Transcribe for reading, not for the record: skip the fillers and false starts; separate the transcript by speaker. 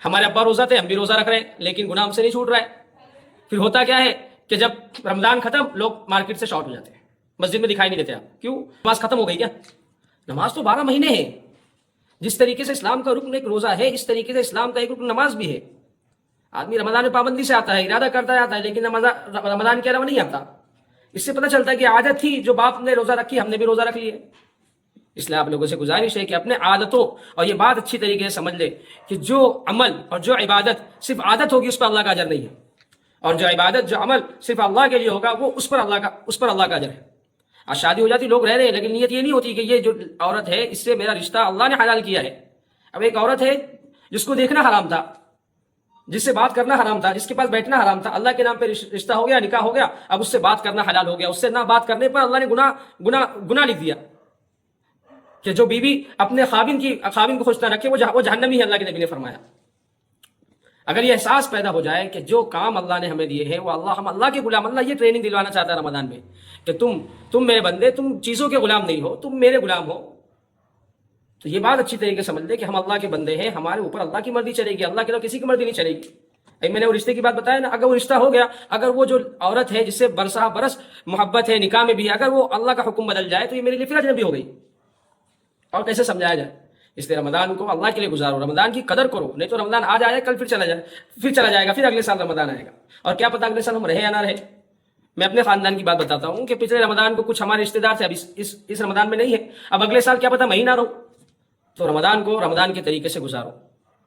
Speaker 1: ہمارے ابا روزہ تھے، ہم بھی روزہ رکھ رہے ہیں، لیکن گناہ ہم سے نہیں چھوٹ رہا ہے۔ پھر ہوتا کیا ہے کہ جب رمضان ختم، لوگ مارکیٹ سے شارٹ ہو جاتے ہیں، مسجد میں دکھائی نہیں دیتے آپ۔ کیوں؟ نماز ختم ہو گئی کیا؟ نماز تو 12 مہینے ہے۔ جس طریقے سے اسلام کا رکن ایک روزہ ہے، اس طریقے سے اسلام کا ایک رکن نماز بھی ہے۔ آدمی رمضان میں پابندی سے آتا ہے، ارادہ کرتا آتا ہے، لیکن رمضان کے علاوہ نہیں آتا۔ اس سے پتہ چلتا ہے کہ عادت تھی، جو باپ نے روزہ رکھی ہم نے بھی روزہ رکھ لی ہے۔ اس لیے آپ لوگوں سے گزارش ہے کہ اپنے عادتوں، اور یہ بات اچھی طریقے سے سمجھ لے کہ جو عمل اور جو عبادت صرف عادت ہوگی اس پر اللہ کا اجر نہیں ہے، اور جو عبادت جو عمل صرف اللہ کے لیے ہوگا وہ اس پر اللہ کا اجر ہے۔ آج شادی ہو جاتی، لوگ رہ رہے ہیں، لیکن نیت یہ نہیں ہوتی کہ یہ جو عورت ہے اس سے میرا رشتہ اللہ نے حلال کیا ہے۔ اب ایک عورت ہے جس کو دیکھنا حرام تھا، جس سے بات کرنا حرام تھا، جس کے پاس بیٹھنا حرام تھا، اللہ کے نام پہ رشتہ ہو گیا، نکاح ہو گیا، اب اس سے بات کرنا حلال ہو گیا۔ اس سے نہ بات کرنے پر اللہ نے گناہ لکھ دیا کہ جو بیوی اپنے خاوند کو خوش نہ رکھے وہ جہنمی ہے، اللہ کے نبی نے فرمایا۔ اگر یہ احساس پیدا ہو جائے کہ جو کام اللہ نے ہمیں دیے ہیں وہ ہم اللہ کے غلام، اللہ یہ ٹریننگ دلوانا چاہتا ہے رمضان میں کہ تم میرے بندے، تم چیزوں کے غلام نہیں ہو، تم میرے غلام ہو، تو یہ بات اچھی طریقے سے سمجھ لے کہ ہم اللہ کے بندے ہیں، ہمارے اوپر اللہ کی مرضی چلے گی، اللہ کے علاوہ کسی کی مرضی نہیں چلے گی۔ میں نے وہ رشتے کی بات بتایا نا، اگر وہ رشتہ ہو گیا، اگر وہ جو عورت ہے جس سے برسہ برس محبت ہے نکاح میں بھی، اگر وہ اللہ کا حکم بدل جائے تو یہ میرے لیے پھر اجنبی ہو گئی۔ اور کیسے سمجھایا جائے؟ اس لیے رمضان کو اللہ کے لیے گزارو، رمضان کی قدر کرو، نہیں تو رمضان آج آئے کل پھر چلا جائے گا، پھر اگلے سال رمضان آئے گا، اور کیا پتہ اگلے سال ہم رہے یا نہ رہے۔ میں اپنے خاندان کی بات بتاتا ہوں کہ پچھلے رمضان کو کچھ ہمارے رشتے دار تھے، اب اس رمضان میں نہیں ہے، اب اگلے سال کیا پتہ میں ہی نہ رہوں۔ تو رمضان کو رمضان کے طریقے سے گزارو۔